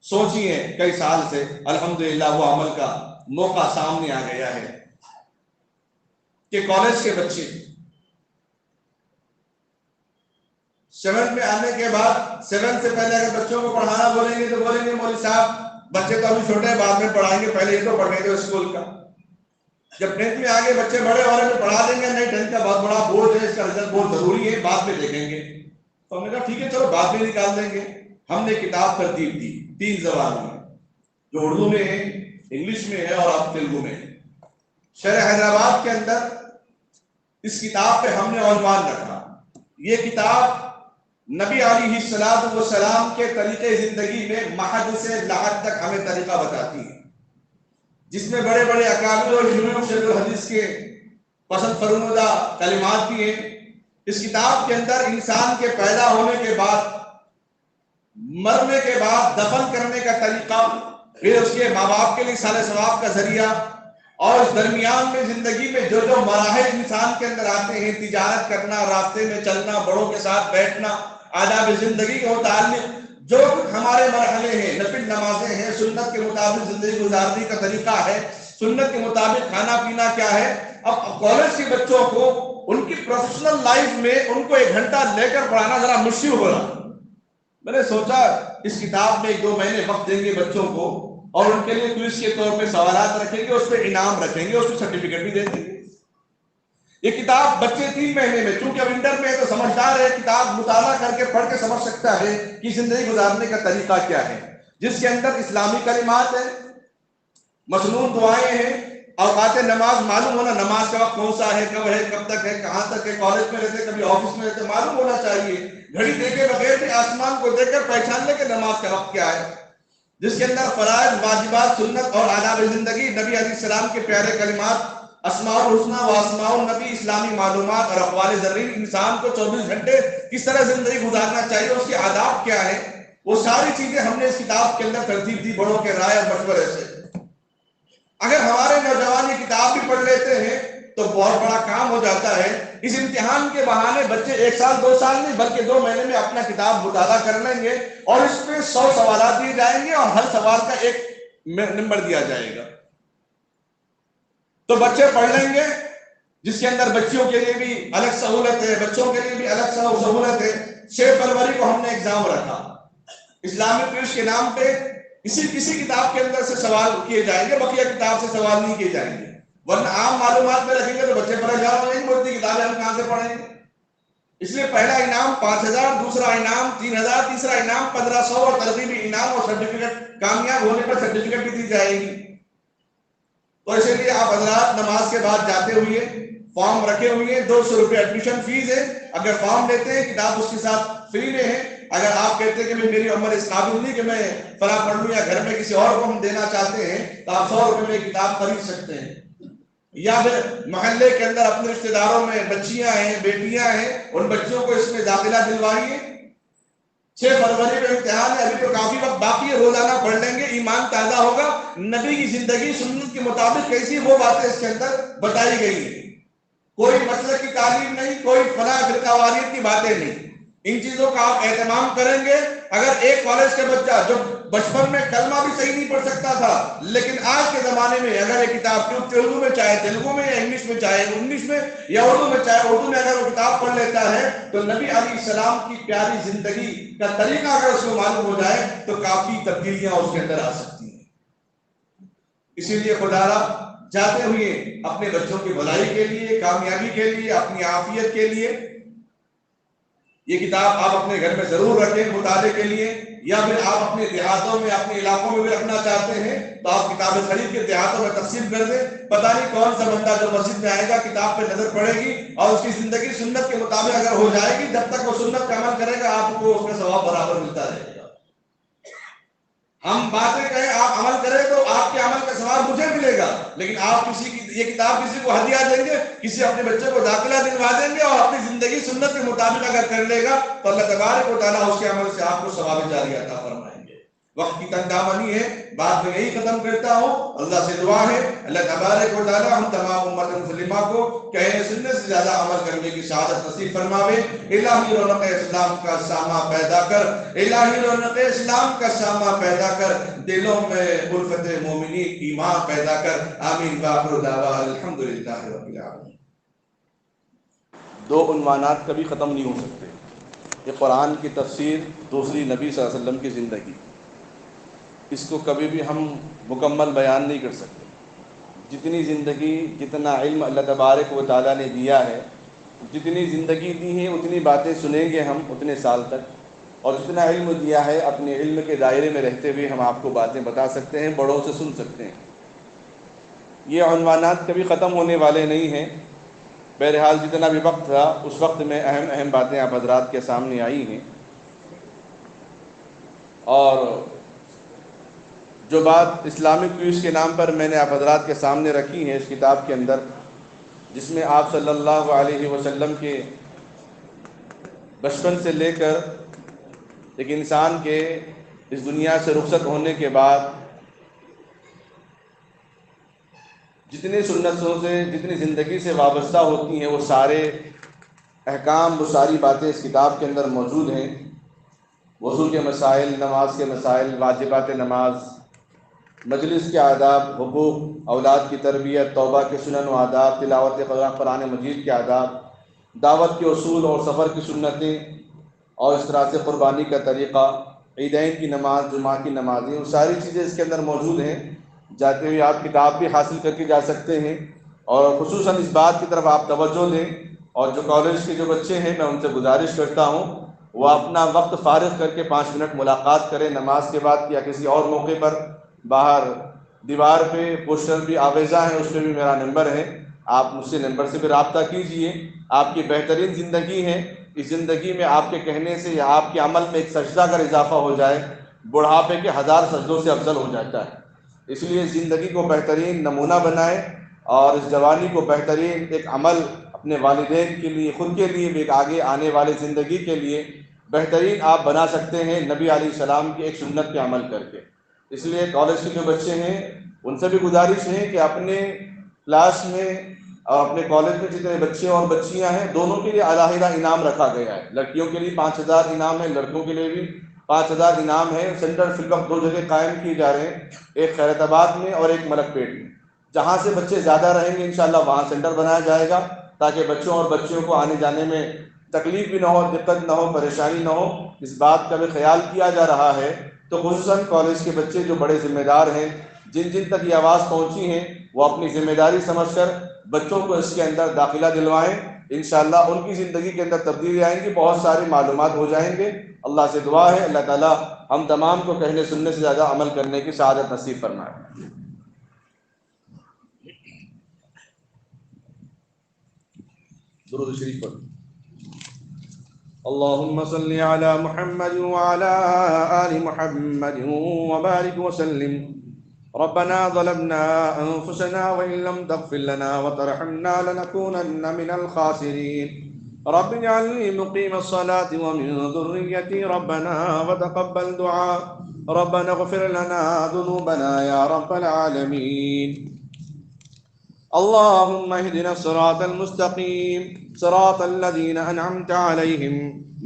سوچی ہے کئی سال سے، الحمدللہ وہ عمل کا موقع سامنے آ گیا ہے۔ کہ کالج کے بچے 7 میں آنے کے بعد 7 سے پہلے اگر بچوں کو پڑھانا بولیں گے تو بولیں گے مولوی صاحب بچے تو ابھی چھوٹے ہیں بعد میں پڑھائیں گے، پہلے یہ تو پڑھنے دو اسکول کا۔ جب 10th میں آگے بچے بڑے ہو رہے تو پڑھا دیں گے، نہیں 10th کا بہت بڑا بورڈ ہے، اس کا رزلٹ بہت ضروری ہے، بعد میں دیکھیں گے۔ تو ہم نے کہا ٹھیک ہے چلو بعد میں نکال دیں گے۔ ہم نے کتاب ترتیب دی 3 زبان میں، جو اردو میں ہے، انگلش میں ہے اور اب تیلگو میں ہے۔ شہر حیدرآباد کے اندر اس کتاب پہ ہم نے عنوان رکھا، یہ کتاب نبی علیہ الصلوۃ والسلام کے طریقے زندگی میں محد سے لحد تک ہمیں طریقہ بتاتی ہے، جس میں بڑے بڑے اکابر اور شیخ الحدیث کے پسند فرمودہ کلمات بھی ہیں۔ اس کتاب کے اندر انسان کے پیدا ہونے کے بعد، مرنے کے بعد دفن کرنے کا طریقہ، پھر اس کے ماں باپ کے لیے صالح ثواب کا ذریعہ، اور اس درمیان میں زندگی میں جو جو مراحل انسان کے اندر آتے ہیں، تجارت کرنا، راستے میں چلنا، بڑوں کے ساتھ بیٹھنا، آداب زندگی کے متعلق جو ہمارے مرحلے ہیں، نفل نمازیں ہیں، سنت کے مطابق زندگی گزارنے کا طریقہ ہے، سنت کے مطابق کھانا پینا کیا ہے۔ اب کالج کے بچوں کو ان کی پروفیشنل لائف میں ان کو 1 گھنٹہ لے کر پڑھانا ذرا مشکل ہو رہا۔ میں نے سوچا اس کتاب میں 1-2 مہینے وقت دیں گے بچوں کو، اور ان کے لیے کوئز کے طور پہ سوالات رکھیں گے، اس پہ انعام رکھیں گے، اس کو سرٹیفکیٹ بھی دے دیں گے۔ یہ کتاب بچے 3 مہینے میں، چونکہ اب انٹر میں ہے تو سمجھدار ہے، کتاب مطالعہ کر کے پڑھ کے سمجھ سکتا ہے کہ زندگی گزارنے کا طریقہ کیا ہے، جس کے اندر اسلامی کلمات ہیں، مسنون دعائیں ہیں، اوقات نماز معلوم ہونا، نماز کا وقت کون سا ہے، کب ہے، کب تک ہے، کہاں تک ہے، کالج میں رہتے کبھی آفس میں رہتے معلوم ہونا چاہیے۔ گھڑی دیکھے بغیر بھی آسمان کو دیکھ کر پہچان لے کہ نماز کا وقت کیا ہے، جس کے اندر فرائض، واجبات، سنت اور آداب زندگی، نبی علیہ السلام کے پیارے کلمات، اسماء الحسنی و اسماء النبی، اسلامی معلومات اور اقوال زرین، انسان کو 24 گھنٹے کس طرح زندگی گزارنا چاہیے، اس کے آداب کیا ہے، وہ ساری چیزیں ہم نے اس کتاب کے اندر ترتیب دی بڑوں کے رائے اور مشورے سے۔ اگر ہمارے نوجوان یہ کتاب بھی پڑھ لیتے ہیں تو بہت بڑا کام ہو جاتا ہے۔ اس امتحان کے بہانے بچے 1 سال 2 سال نہیں بلکہ 2 مہینے میں اپنا کتاب مطالعہ کر لیں گے، اور اس پہ 100 سوالات دیے جائیں گے اور ہر سوال کا 1 نمبر دیا جائے گا۔ تو بچے پڑھ لیں گے، جس کے اندر بچیوں کے لیے بھی الگ سہولت ہے، بچوں کے لیے بھی الگ سہولت ہے۔ 6 فروری کو ہم نے ایگزام رکھا، اسلامک کوئز کے نام پہ کسی کتاب کے اندر سے سوال کیے جائیں گے، بقیہ کتاب سے سوال نہیں کیے جائیں گے، ورنہ عام معلومات میں رکھیں گے تو بچے پریشان ہو جائیں گے، بولتی کتابیں ہم کہاں سے پڑھیں گے۔ اس لیے پہلا انعام 5000، دوسرا انعام 3000، تیسرا انعام 1500 اور ترغیبی انعام اور سرٹیفکیٹ، کامیاب ہونے پر سرٹیفکیٹ بھی دی جائے گی۔ تو اسی لیے آپ حضرات نماز کے بعد جاتے ہوئے فارم رکھے ہوئے ہیں، 200 روپے ایڈمیشن فیس ہے، اگر فارم لیتے ہیں کتاب اس کے ساتھ فری میں ہے۔ اگر آپ کہتے ہیں کہ میری عمر اس قابل نہیں کہ میں فلاں پڑھ لوں، یا گھر میں کسی اور کو ہم دینا چاہتے ہیں، تو آپ 100 روپے میں کتاب خرید سکتے ہیں، یا پھر محلے کے اندر اپنے رشتے داروں میں بچیاں ہیں، بیٹیاں ہیں، ان بچوں کو اس میں داخلہ دلوائیے۔ 6 فروری میں امتحان ہے، ابھی تو کافی وقت باقی ہے، روزانہ پڑھ لیں گے، ایمان تازہ ہوگا، نبی کی زندگی سنت کے مطابق کیسی وہ باتیں اس کے اندر بتائی گئی ہیں، کوئی مسلک کی تعلیم نہیں، کوئی فلاں فرقہ واریت کی باتیں نہیں، ان چیزوں کا آپ اہتمام کریں گے۔ اگر ایک کالج کا بچہ جو بچپن میں کلمہ بھی صحیح نہیں پڑھ سکتا تھا، لیکن آج کے زمانے میں اگر یہ کتاب تیلگو میں چاہے تیلگو میں، یا انگلش میں چاہے انگلش میں، یا اردو میں چاہے اردو میں، اگر وہ کتاب پڑھ لیتا ہے تو نبی علیہ السلام کی پیاری زندگی کا طریقہ اگر اس کو معلوم ہو جائے تو کافی تبدیلیاں اس کے اندر آ سکتی ہیں۔ اسی لیے خدا را جاتے ہوئے اپنے بچوں کی بھلائی کے لیے، کامیابی کے لیے، اپنی عافیت کے لیے یہ کتاب آپ اپنے گھر میں ضرور رکھیں مطالعے کے لیے، یا پھر آپ اپنے دیہاتوں میں، اپنے علاقوں میں بھی رکھنا چاہتے ہیں تو آپ کتابیں خرید کے دیہاتوں میں تقسیم کر دیں۔ پتہ نہیں کون سا بندہ جو مسجد میں آئے گا کتاب پہ نظر پڑے گی اور اس کی زندگی سنت کے مطابق اگر ہو جائے گی، جب تک وہ سنت کا عمل کرے گا آپ کو اس کا ثواب برابر ملتا رہے گا۔ ہم باتیں کہیں، آپ عمل کریں تو آپ کے عمل کا ثواب مجھے ملے گا، لیکن آپ یہ کتاب کسی کو ہدیہ دیں گے، کسی اپنے بچے کو داخلہ دلوا دیں گے، اور اپنی زندگی سنت کے مطابق اگر کر لے گا تو اللہ تبارک و تعالیٰ اس کے عمل سے آپ کو ثواب جاری عطا فرمائیں گے۔ وقت کی تنگدامنی ہے، بات میں یہی ختم کرتا ہوں۔ اللہ سے دعا ہے اللہ تبارک و تعالیٰ ہم تمام امت مسلمہ کو کہنے سننے سے زیادہ عمل کرنے کی سعادت نصیب فرماوے۔ الہی رونق اسلام کا سامہ پیدا کر، الہی رونق اسلام کا سامہ پیدا کر، دلوں میں الفت مومنی ایمان پیدا کر۔ آمین۔ وآخر دعوانا الحمدللہ رب العالمین۔ دو عنوانات کبھی ختم نہیں ہو سکتے، ایک قرآن کی تفسیر، دوسری نبی صلی اللہ علیہ وسلم کی زندگی۔ اس کو کبھی بھی ہم مکمل بیان نہیں کر سکتے۔ جتنی زندگی، جتنا علم اللہ تبارک و تعالیٰ نے دیا ہے، جتنی زندگی دی ہے اتنی باتیں سنیں گے ہم اتنے سال تک، اور جتنا علم دیا ہے اپنے علم کے دائرے میں رہتے ہوئے ہم آپ کو باتیں بتا سکتے ہیں، بڑوں سے سن سکتے ہیں۔ یہ عنوانات کبھی ختم ہونے والے نہیں ہیں۔ بہرحال جتنا بھی وقت تھا اس وقت میں اہم باتیں آپ حضرات کے سامنے آئی ہیں، اور جو بات اسلامک کوئز کے نام پر میں نے آپ حضرات کے سامنے رکھی ہے اس کتاب کے اندر، جس میں آپ صلی اللہ علیہ وسلم کے بچپن سے لے کر ایک انسان کے اس دنیا سے رخصت ہونے کے بعد جتنی سنتوں سے، جتنی زندگی سے وابستہ ہوتی ہیں، وہ سارے احکام، وہ ساری باتیں اس کتاب کے اندر موجود ہیں۔ وضو کے مسائل، نماز کے مسائل، واجبات نماز، مجلس کے آداب، حقوق، اولاد کی تربیت، توبہ کے سنن و آداب، تلاوت قرآن مجید کے آداب، دعوت کے اصول اور سفر کی سنتیں، اور اس طرح سے قربانی کا طریقہ، عیدین کی نماز، جمعہ کی نمازیں، وہ ساری چیزیں اس کے اندر موجود ہیں۔ جاتے ہوئے آپ کتاب بھی حاصل کر کے جا سکتے ہیں، اور خصوصاً اس بات کی طرف آپ توجہ دیں، اور جو کالج کے جو بچے ہیں میں ان سے گزارش کرتا ہوں وہ اپنا وقت فارغ کر کے 5 منٹ ملاقات کریں نماز کے بعد یا کسی اور موقع پر۔ باہر دیوار پہ پوسٹر بھی آویزاں ہیں، اس پہ بھی میرا نمبر ہے، آپ مجھ سے نمبر سے بھی رابطہ کیجئے۔ آپ کی بہترین زندگی ہے، اس زندگی میں آپ کے کہنے سے یا آپ کے عمل میں ایک سجدہ اگر اضافہ ہو جائے، بڑھاپے کے 1000 سجدوں سے افضل ہو جاتا ہے۔ اس لیے زندگی کو بہترین نمونہ بنائیں، اور اس جوانی کو بہترین ایک عمل اپنے والدین کے لیے، خود کے لیے بھی، ایک آگے آنے والے زندگی کے لیے بہترین آپ بنا سکتے ہیں نبی علیہ السلام کی ایک سنت پہ عمل کر کے۔ اس لیے کالج کے جو بچے ہیں ان سے بھی گزارش ہے کہ اپنے کلاس میں اور اپنے کالج میں جتنے بچے اور بچیاں ہیں دونوں کے لیے علیحدہ انعام رکھا گیا ہے۔ لڑکیوں کے لیے 5000 انعام ہے، لڑکوں کے لیے بھی 5000 انعام ہے۔ سینٹر فی الوقت 2 جگہ قائم کیے جا رہے ہیں، ایک خیرت آباد میں اور ایک ملک پیٹ میں۔ جہاں سے بچے زیادہ رہیں گے انشاءاللہ وہاں سینٹر بنایا جائے گا، تاکہ بچوں اور بچیوں کو آنے جانے میں تکلیف بھی نہ ہو، دقت نہ ہو، پریشانی نہ ہو۔ اس بات کا بھی خیال کیا جا رہا ہے، تو خصوصاً کالج کے بچے جو بڑے ذمہ دار ہیں، جن جن تک یہ آواز پہنچی ہیں، وہ اپنی ذمہ داری سمجھ کر بچوں کو اس کے اندر داخلہ دلوائیں۔ انشاءاللہ ان کی زندگی کے اندر تبدیلی آئیں گی، بہت ساری معلومات ہو جائیں گے۔ اللہ سے دعا ہے اللہ تعالیٰ ہم تمام کو کہنے سننے سے زیادہ عمل کرنے کی سعادت نصیب فرمائے۔ درود شریف پڑھ۔ اللهم صل على محمد وعلى آل محمد وبارك وسلم۔ ربنا ظلمنا أنفسنا وإن لم تغفر لنا وترحمنا لنكونن من الخاسرين۔ رب اجعلني مقيم الصلاة ومن ذريتي ربنا وتقبل دعاء۔ ربنا اغفر لنا ذنوبنا يا رب العالمين۔ اللهم اهدنا الصراط المستقيم، صراط الذين أنعمت عليهم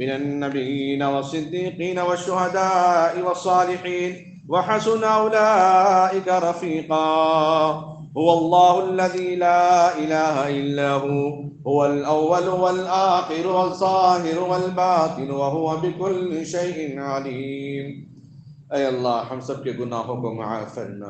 من النبيين والصديقين والشهداء والصالحين وحسن أولئك رفيقا۔ هو الله الذي لا إله إلا هو الأول والآخر والظاهر والباطن وهو بكل شيء عليم۔ اے اللہ ہم سب کے گناہوں کو معاف فرما،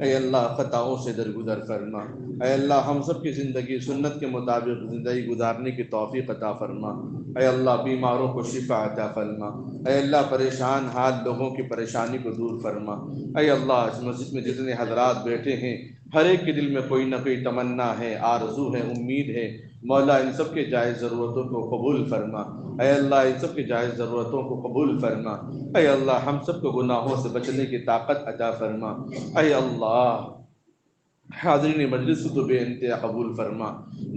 اے اللہ خطاؤں سے درگزر فرما، اے اللہ ہم سب کی زندگی سنت کے مطابق زندگی گزارنے کی توفیق عطا فرما، اے اللہ بیماروں کو شفا عطا فرما، اے اللہ پریشان حال لوگوں کی پریشانی کو دور فرما، اے اللہ اس مسجد میں جتنے حضرات بیٹھے ہیں ہر ایک کے دل میں کوئی نہ کوئی تمنا ہے، آرزو ہے، امید ہے، مولا ان سب کے جائز ضرورتوں کو قبول فرما، اے اللہ ان سب کے جائز ضرورتوں کو قبول فرما، اے اللہ ہم سب کو گناہوں سے بچنے کی طاقت عطا فرما، اے اللہ حاضرین مجلس کو بے انتہا قبول فرما،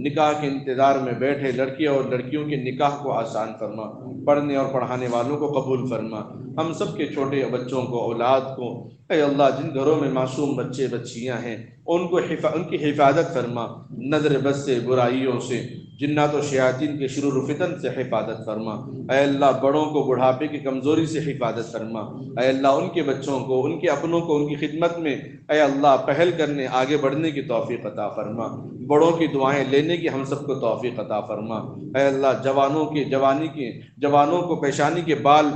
نکاح کے انتظار میں بیٹھے لڑکیوں اور لڑکیوں کے نکاح کو آسان فرما، پڑھنے اور پڑھانے والوں کو قبول فرما، ہم سب کے چھوٹے بچوں کو، اولاد کو، اے اللہ جن گھروں میں معصوم بچے بچیاں ہیں ان کی حفاظت فرما، نظر بد سے، برائیوں سے، جنات و شیاطین کے شرور و فتن سے حفاظت فرما۔ اے اللہ بڑوں کو بڑھاپے کی کمزوری سے حفاظت فرما۔ اے اللہ ان کے بچوں کو، ان کے اپنوں کو ان کی خدمت میں اے اللہ پہل کرنے، آگے بڑھنے کی توفیق عطا فرما۔ بڑوں کی دعائیں لینے کی ہم سب کو توفیق عطا فرما۔ اے اللہ جوانوں کو پیشانی کے بال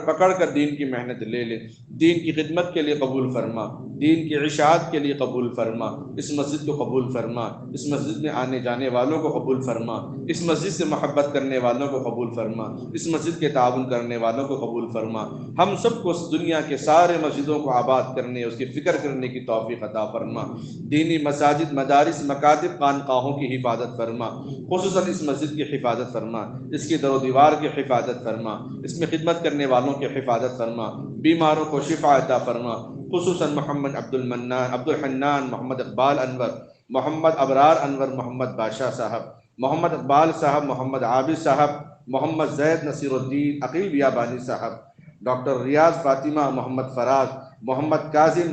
پکڑ کر دین کی محنت لے لے، دین کی خدمت کے لیے قبول فرما، دین کی اشاعت کے لیے قبول فرما۔ اس مسجد کو قبول فرما، اس مسجد میں آنے جانے والوں کو قبول فرما، اس مسجد سے محبت کرنے والوں کو قبول فرما، اس مسجد کے تعاون کرنے والوں کو قبول فرما۔ ہم سب کو اس دنیا کے سارے مسجدوں کو آباد کرنے، اس کی فکر کرنے کی توفیق عطا فرما۔ دینی مساجد، مدارس، مکاتب، خانقاہوں کی حفاظت فرما، خصوصاً اس مسجد کی حفاظت فرما، اس کی در و دیوار کی حفاظت فرما، اس میں خدمت کرنے والوں کی حفاظت فرما، بیماروں کو شفا عطا فرما، خصوصاً محمد عبد الحنان، محمد اقبال انور، محمد ابرار انور، محمد بادشاہ صاحب، محمد اقبال صاحب، محمد عابد صاحب، محمد زید نصیر الدین، عقیل بیابانی صاحب، ڈاکٹر ریاض فاطمہ، محمد فراز، محمد کاظم،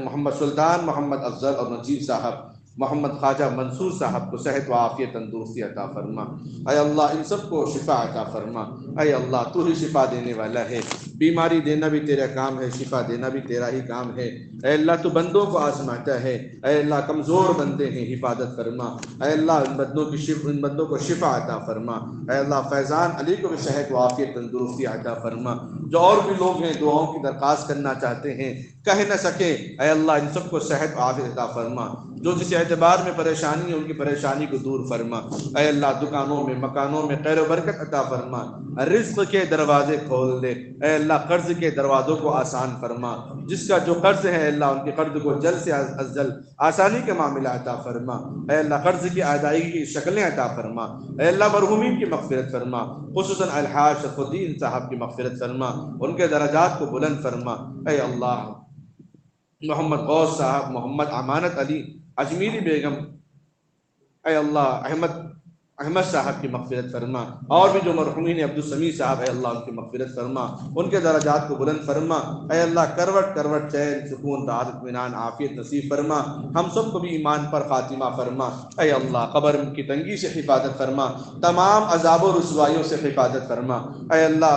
محمد سلطان، محمد افضل اور نجیب صاحب، محمد خواجہ منصور صاحب کو صحت و عافیت تندرستی عطا فرما۔ اے اللہ ان سب کو شفا عطا فرما۔ اے اللہ تو ہی شفا دینے والا ہے، بیماری دینا بھی تیرا کام ہے، شفا دینا بھی تیرا ہی کام ہے۔ اے اللہ تو بندوں کو آزماتا ہے، اے اللہ کمزور بندے ہیں، حفاظت فرما۔ اے اللہ ان بندوں کو شفا عطا فرما۔ اے اللہ فیضان علی کو بھی صحت و عافیت تندرستی عطا فرما۔ جو اور بھی لوگ ہیں دعاؤں کی درخواست کرنا چاہتے ہیں، کہہ نہ سکے، اے اللہ ان سب کو صحت و عافیت عطا فرما۔ جو جس اعتبار میں پریشانی ہے ان کی پریشانی کو دور فرما۔ اے اللہ دکانوں میں، مکانوں میں خیر و برکت عطا فرما، رزق کے دروازے کھول دے۔ اے اللہ قرض کے دروازوں کو آسان فرما، جس کا جو قرض ہے اے اللہ ان کے قرض کو جلد سے جلد آسانی کے معاملہ عطا فرما۔ اے اللہ قرض کی ادائیگی کی شکلیں عطا فرما۔ اے اللہ مرحومین کی مغفرت فرما، خصوصاً الحاج شرف الدین صاحب کی مغفرت فرما، ان کے درجات کو بلند فرما۔ اے اللہ محمد غوث صاحب، محمد امانت علی، اجمیری بیگم، اے اللہ احمد صاحب کی مغفرت فرما، اور بھی جو مرحومین عبدالسمیع صاحب اے اللہ ان کی مغفرت فرما، ان کے درجات کو بلند فرما۔ اے اللہ کروٹ کروٹ چین، سکون، راحت، اطمینان، عافیت نصیب فرما، ہم سب کو بھی ایمان پر خاتمہ فرما۔ اے اللہ قبر کی تنگی سے حفاظت فرما، تمام عذاب و رسوائیوں سے حفاظت فرما۔ اے اللہ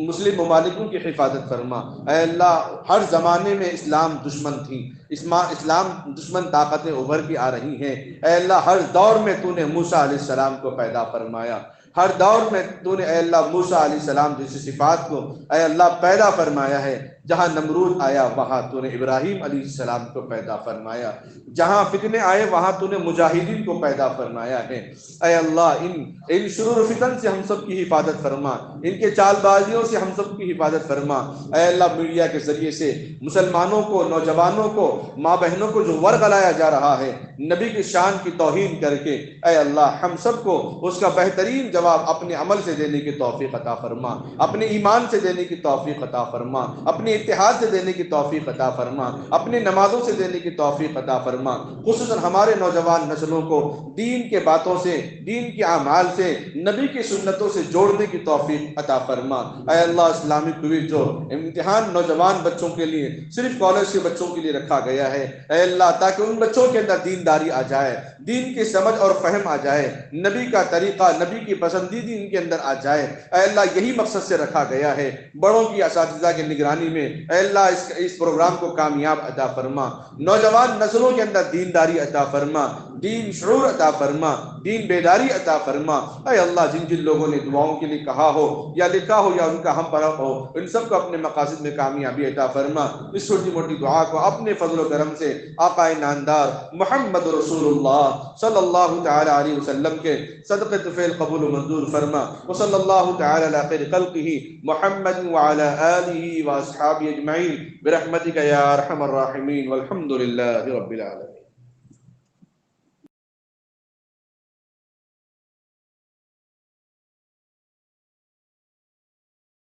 مسلم ممالکوں کی حفاظت فرما۔ اے اللہ ہر زمانے میں اسلام دشمن تھی، اسلام دشمن طاقتیں ابھر کے آ رہی ہیں۔ اے اللہ ہر دور میں تو نے موسیٰ علیہ السلام کو پیدا فرمایا، ہر دور میں تو نے اے اللہ موسیٰ علیہ السلام جیسی صفات کو اے اللہ پیدا فرمایا ہے۔ جہاں نمرود آیا وہاں تو نے ابراہیم علیہ السلام کو پیدا فرمایا، جہاں فتنے آئے وہاں تو نے مجاہدین کو پیدا فرمایا ہے۔ اے اللہ ان شرور و فتن سے ہم سب کی حفاظت فرما، ان کے چال بازیوں سے ہم سب کی حفاظت فرما۔ اے اللہ میڈیا کے ذریعے سے مسلمانوں کو، نوجوانوں کو، ماں بہنوں کو جو ورغلایا جا رہا ہے نبی کی شان کی توہین کر کے، اے اللہ ہم سب کو اس کا بہترین جواب اپنے عمل سے دینے کی توفیق عطا فرما، اپنے ایمان سے دینے کی توفیق عطا فرما، اپنے اتحاد سے دینے کی توفیق عطا فرما، اپنے نمازوں سے دینے کی توفیق عطا فرما۔ خصوصاً ہمارے نوجوان نسلوں کو دین کے باتوں سے، دین کے اعمال سے، نبی کی سنتوں سے جوڑنے کی توفیق عطا فرما۔ اے اللہ اسلامک کوئز جو امتحان نوجوان بچوں کے لیے صرف کالج کے بچوں کے لیے رکھا گیا ہے، اے اللہ تاکہ ان بچوں کے اندر دینداری آ جائے، دین کی سمجھ اور فہم آ جائے، نبی کا طریقہ، نبی کی پسندیدگی ان کے اندر آ جائے۔ اے اللہ یہی مقصد سے رکھا گیا ہے۔ بڑوں کی اساتذہ کی نگرانی میں اے اللہ اس پروگرام کو کامیاب عطا فرما، نوجوان نسلوں کے اندر دینداری عطا فرما، دین شعور عطا فرما، دین بیداری عطا فرما۔ اے اللہ جن جن لوگوں نے دعاؤں کے لیے کہا ہو یا لکھا ہو یا ان کا ہم پڑھا ہو، ان سب کو اپنے مقاصد میں کامیابی عطا فرما۔ اس چھوٹی موٹی دعا کو اپنے فضل و کرم سے آقا نامدار محمد رسول اللہ صلی اللہ تعالی علیہ وسلم کے صدقے طفیل قبول و منظور فرما۔ وصلی اللہ تعالی علی خیر خلقہ محمد وعلی آلہ واصحابہ اجمعین برحمتک یا ارحم الراحمین والحمد للہ رب العالمین۔